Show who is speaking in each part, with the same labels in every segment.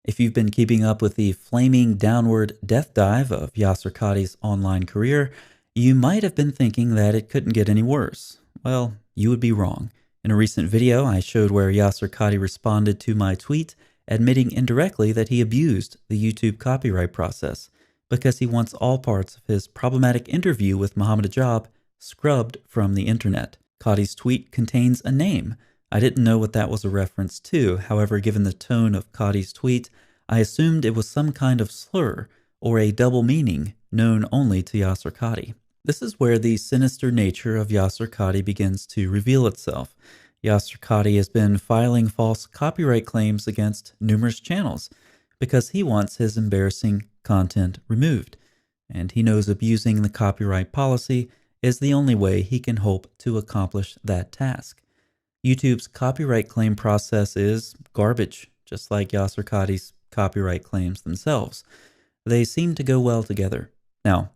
Speaker 1: If you've been keeping up with the flaming downward death dive of Yasir Qadhi's online career, you might have been thinking that it couldn't get any worse. Well, you would be wrong. In a recent video, I showed where Yasir Qadhi responded to my tweet, admitting indirectly that he abused the YouTube copyright process because he wants all parts of his problematic interview with Muhammad Ajab scrubbed from the internet. Qadhi's tweet contains a name. I didn't know what that was a reference to. However, given the tone of Qadhi's tweet, I assumed it was some kind of slur or a double meaning known only to Yasir Qadhi. This is where the sinister nature of Yasir Qadhi begins to reveal itself. Yasir Qadhi has been filing false copyright claims against numerous channels because he wants his embarrassing content removed, and he knows abusing the copyright policy is the only way he can hope to accomplish that task. YouTube's copyright claim process is garbage, just like Yasir Qadhi's copyright claims themselves. They seem to go well together. Now,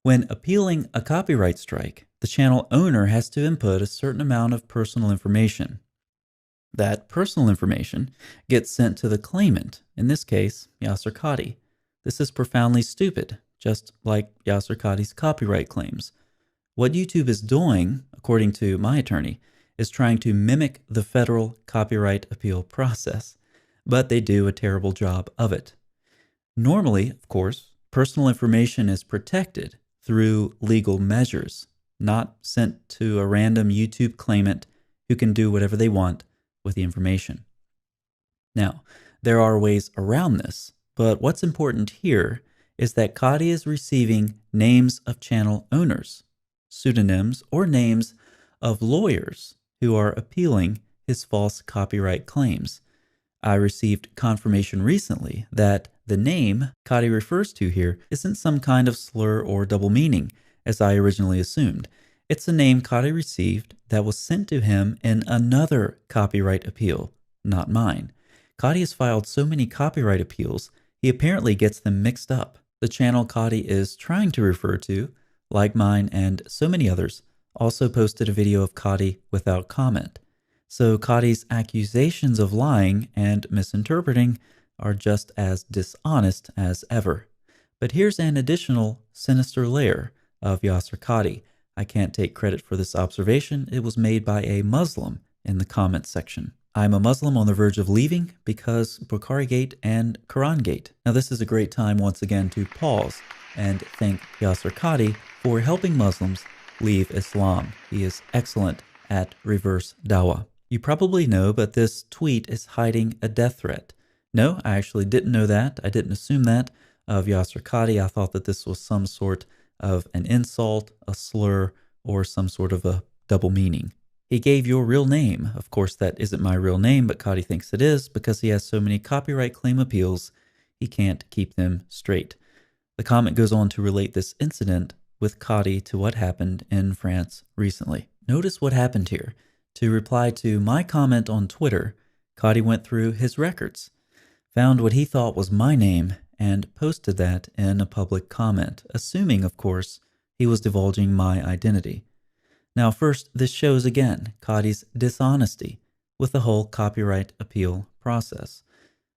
Speaker 1: when appealing a copyright strike, the channel owner has to input a certain amount of personal information. That personal information gets sent to the claimant, in this case, Yasir Qadhi. This is profoundly stupid, just like Yasir Qadhi's copyright claims. What YouTube is doing, according to my attorney, is trying to mimic the federal copyright appeal process, but they do a terrible job of it. Normally, of course, personal information is protected through legal measures, not sent to a random YouTube claimant who can do whatever they want with the information. Now, there are ways around this, but what's important here is that Qadhi is receiving names of channel owners, pseudonyms, or names of lawyers who are appealing his false copyright claims. I received confirmation recently that the name Qadhi refers to here isn't some kind of slur or double meaning, as I originally assumed. It's a name Qadhi received that was sent to him in another copyright appeal, not mine. Qadhi has filed so many copyright appeals, he apparently gets them mixed up. The channel Qadhi is trying to refer to, like mine and so many others, also posted a video of Qadhi without comment. So Qadhi's accusations of lying and misinterpreting are just as dishonest as ever. But here's an additional sinister layer of Yasir Qadhi. I can't take credit for this observation. It was made by a Muslim in the comments section. I'm a Muslim on the verge of leaving because Bukhari Gate and Quran Gate. Now this is a great time once again to pause and thank Yasir Qadhi for helping Muslims leave Islam. He is excellent at reverse dawah. You probably know, but this tweet is hiding a death threat. No, I actually didn't know that. I didn't assume that of Yasir Qadhi. I thought that this was some sort of an insult, a slur, or some sort of a double meaning. He gave your real name. Of course, that isn't my real name, but Qadhi thinks it is because he has so many copyright claim appeals, he can't keep them straight. The comment goes on to relate this incident with Qadhi to what happened in France recently. Notice what happened here. To reply to my comment on Twitter, Qadhi went through his records, found what he thought was my name, and posted that in a public comment, assuming, of course, he was divulging my identity. Now first, this shows again Qadhi's dishonesty with the whole copyright appeal process.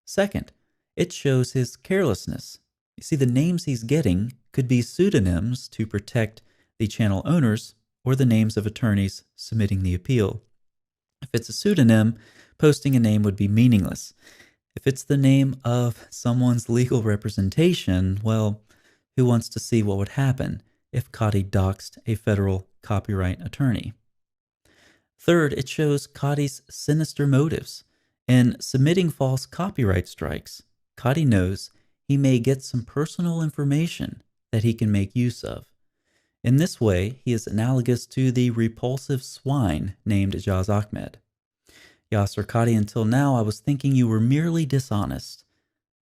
Speaker 1: Second, it shows his carelessness. You see, the names he's getting could be pseudonyms to protect the channel owners or the names of attorneys submitting the appeal. If it's a pseudonym, posting a name would be meaningless. If it's the name of someone's legal representation, well, who wants to see what would happen if Qadhi doxed a federal copyright attorney? Third, it shows Qadhi's sinister motives. In submitting false copyright strikes, Qadhi knows he may get some personal information that he can make use of. In this way, he is analogous to the repulsive swine named Jaz Ahmed. Yasir Qadhi, until now I was thinking you were merely dishonest,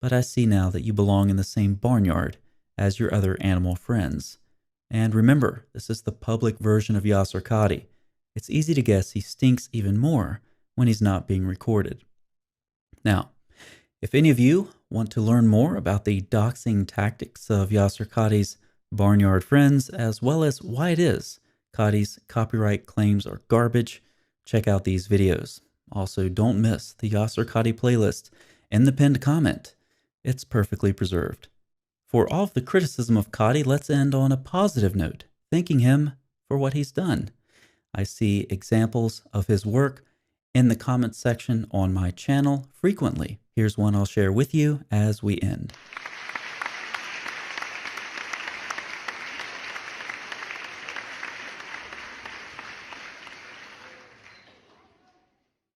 Speaker 1: but I see now that you belong in the same barnyard as your other animal friends. And remember, this is the public version of Yasir Qadhi. It's easy to guess he stinks even more when he's not being recorded. Now, if any of you want to learn more about the doxing tactics of Yasir Qadhi's barnyard friends, as well as why it is Qadhi's copyright claims are garbage, check out these videos. Also, don't miss the Yasir Qadhi playlist in the pinned comment. It's perfectly preserved. For all of the criticism of Qadhi, let's end on a positive note, thanking him for what he's done. I see examples of his work in the comments section on my channel frequently. Here's one I'll share with you as we end.